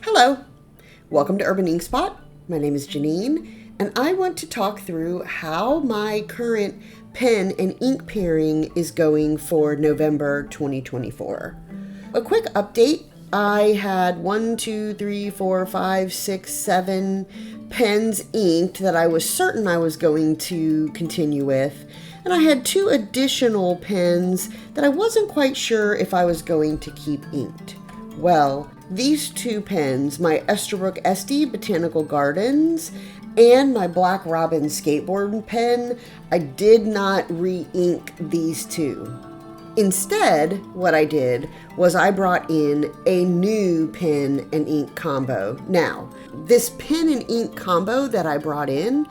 Hello, welcome to Urban Ink Spot. My name is Janine, and I want to talk through how my current pen and ink pairing is going for November 2024. A quick update. I had 7 pens inked that I was certain I was going to continue with, and I had 2 additional pens that I wasn't quite sure if I was going to keep inked. Well, these 2 pens, my Esterbrook Estie Botanical Gardens and my Black Robin Skateboard pen, I did not re-ink these 2. Instead, what I did was I brought in a new pen and ink combo. Now, this pen and ink combo that I brought in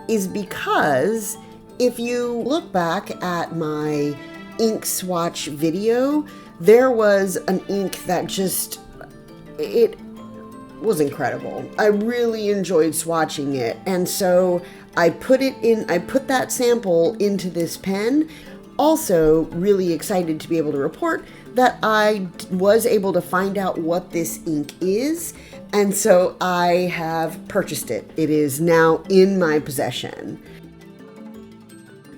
is because if you look back at my ink swatch video, there was an ink that it was incredible. I really enjoyed swatching it. And so I put that sample into this pen. Also really excited to be able to report that I was able to find out what this ink is. And so I have purchased it. It is now in my possession.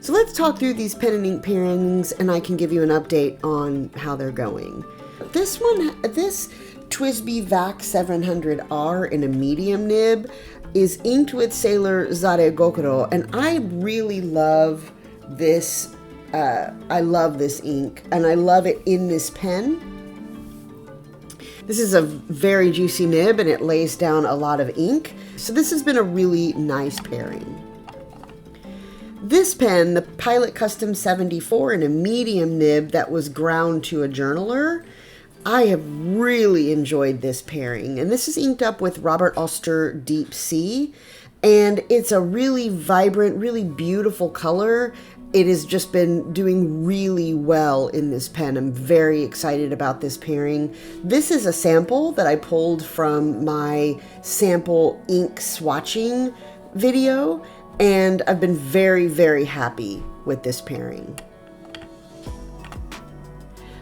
So let's talk through these pen and ink pairings, and I can give you an update on how they're going. This TWSBI VAC 700R in a medium nib is inked with Sailor Zare Gokuro, and I really love this. I love this ink, and I love it in this pen. This is a very juicy nib, and it lays down a lot of ink. So this has been a really nice pairing. This pen, the Pilot Custom 74 in a medium nib that was ground to a journaler, I have really enjoyed this pairing. And this is inked up with Robert Oster Deep Sea. And it's a really vibrant, really beautiful color. It has just been doing really well in this pen. I'm very excited about this pairing. This is a sample that I pulled from my sample ink swatching video. And I've been very, very happy with this pairing.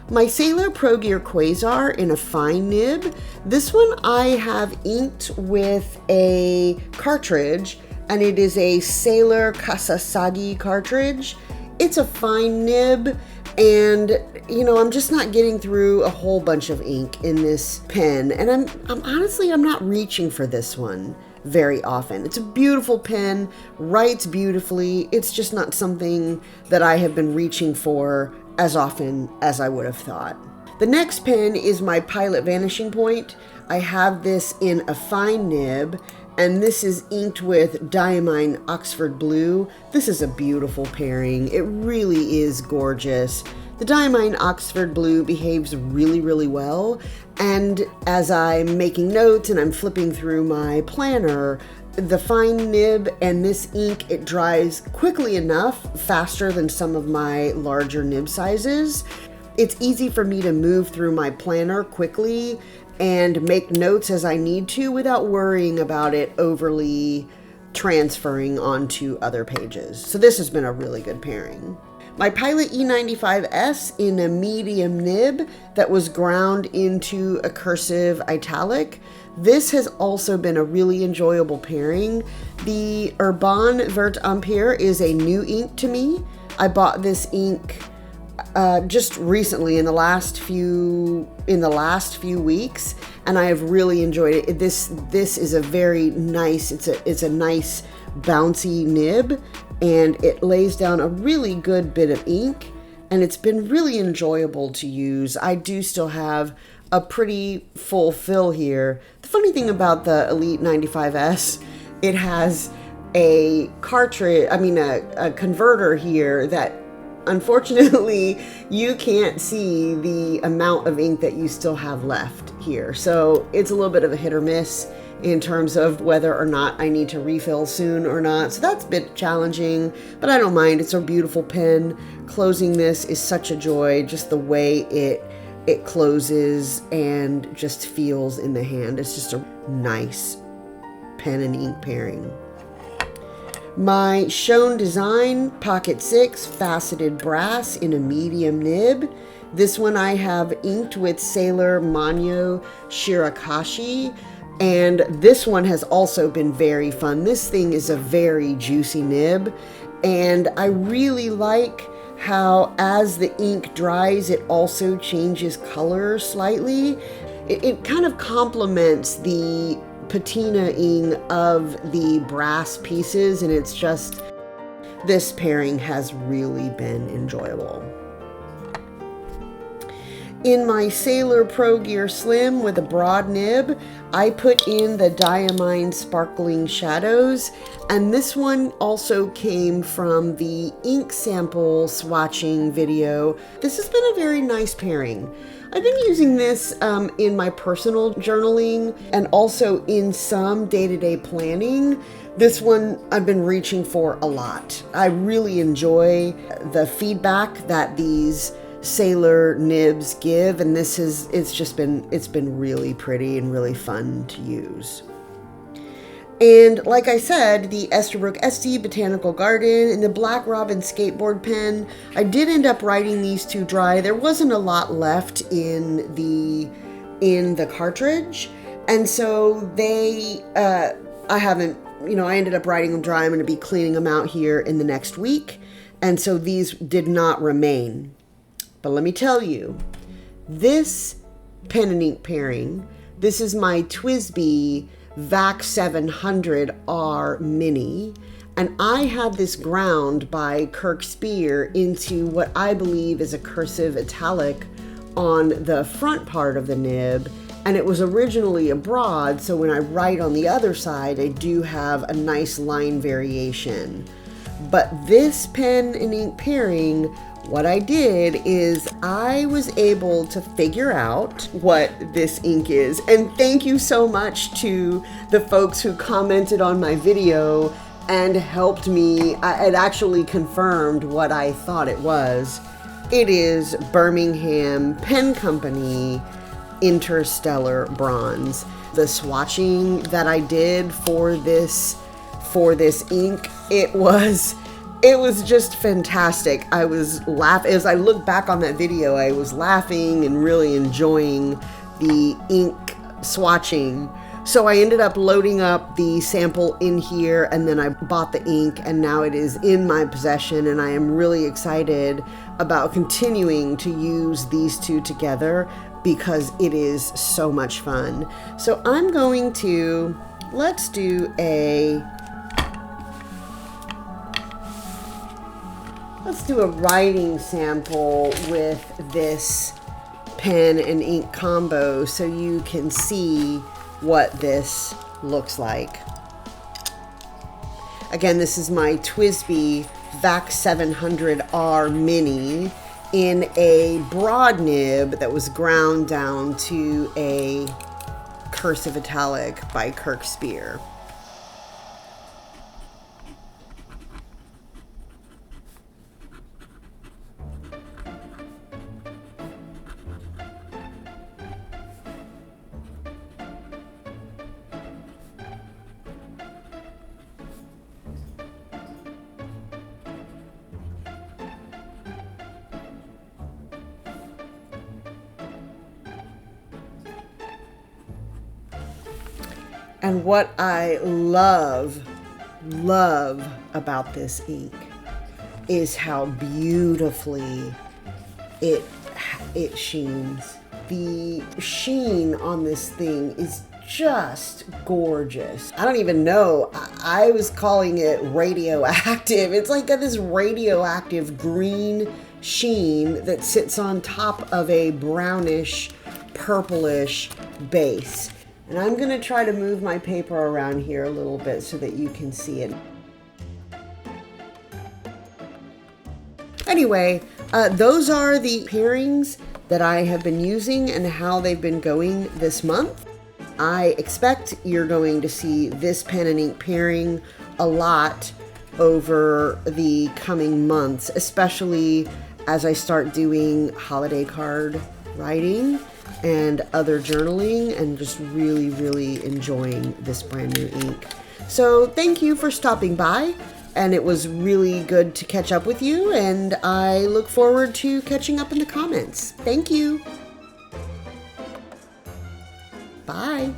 My Sailor Pro Gear Quasar in a fine nib. This one I have inked with a cartridge, and it is a Sailor Kasasagi cartridge. It's a fine nib, and I'm just not getting through a whole bunch of ink in this pen, and I'm honestly not reaching for this one very often. It's a beautiful pen, writes beautifully. It's just not something that I have been reaching for as often as I would have thought. The next pen is my Pilot Vanishing Point. I have this in a fine nib, and this is inked with Diamine Oxford Blue. This is a beautiful pairing. It really is gorgeous. The Diamine Oxford Blue behaves really, really well, and as I'm making notes and I'm flipping through my planner, the fine nib and this ink, it dries quickly enough, faster than some of my larger nib sizes. It's easy for me to move through my planner quickly and make notes as I need to without worrying about it overly transferring onto other pages. So this has been a really good pairing. My Pilot E95S in a medium nib that was ground into a cursive italic. This has also been a really enjoyable pairing. The Herbin Vert Ampere is a new ink to me. I bought this ink just recently in the last few weeks, and I have really enjoyed it. This is a very nice. It's a nice bouncy nib, and it lays down a really good bit of ink, and it's been really enjoyable to use. I do still have a pretty full fill here. The funny thing about the Elite 95S, it has a cartridge, a converter here that unfortunately you can't see the amount of ink that you still have left here. So it's a little bit of a hit or miss in terms of whether or not I need to refill soon or not. So that's a bit challenging, but I don't mind. It's a beautiful pen. Closing this is such a joy, just the way it closes and just feels in the hand. It's just a nice pen and ink pairing. My Schon Design Pocket 6 faceted brass in a medium nib. This one I have inked with Sailor Manyo Shirakashi, and this one has also been very fun. This thing is a very juicy nib, and I really like how as the ink dries, it also changes color slightly. It kind of complements the patinaing of the brass pieces, and it's just, this pairing has really been enjoyable. In my Sailor Pro Gear Slim with a broad nib, I put in the Diamine Sparkling Shadows, and this one also came from the ink sample swatching video. This has been a very nice pairing. I've been using this in my personal journaling and also in some day-to-day planning. This one I've been reaching for a lot. I really enjoy the feedback that these Sailor nibs give, and it's been really pretty and really fun to use. And like I said, the Esterbrook Estie Botanical Garden and the Black Robin Skateboard pen, I did end up writing these to dry. There wasn't a lot left in the cartridge, and so I ended up writing them dry. I'm going to be cleaning them out here in the next week, and so these did not remain. But let me tell you, this pen and ink pairing, this is my TWSBI VAC 700R Mini, and I had this ground by Kirk Spear into what I believe is a cursive italic on the front part of the nib, and it was originally a broad, so when I write on the other side, I do have a nice line variation. But this pen and ink pairing, what I did is I was able to figure out what this ink is. And thank you so much to the folks who commented on my video and helped me. It actually confirmed what I thought it was. It is Birmingham Pen Company Interstellar Bronze. The swatching that I did for this ink, it was just fantastic. I was laughing. As I look back on that video, I was laughing and really enjoying the ink swatching. So I ended up loading up the sample in here, and then I bought the ink, and now it is in my possession, and I am really excited about continuing to use these two together because it is so much fun. So I'm going to, let's do a writing sample with this pen and ink combo so you can see what this looks like. Again, this is my TWSBI VAC 700R Mini in a broad nib that was ground down to a cursive italic by Kirk Spear. And what I love about this ink is how beautifully it sheens. The sheen on this thing is just gorgeous. I don't even know. I was calling it radioactive. It's like got this radioactive green sheen that sits on top of a brownish, purplish base. And I'm going to try to move my paper around here a little bit so that you can see it. Anyway, those are the pairings that I have been using and how they've been going this month. I expect you're going to see this pen and ink pairing a lot over the coming months, especially as I start doing holiday card writing and other journaling, and just really enjoying this brand new ink. So thank you for stopping by. and it was really good to catch up with you, and I look forward to catching up in the comments. Thank you. Bye.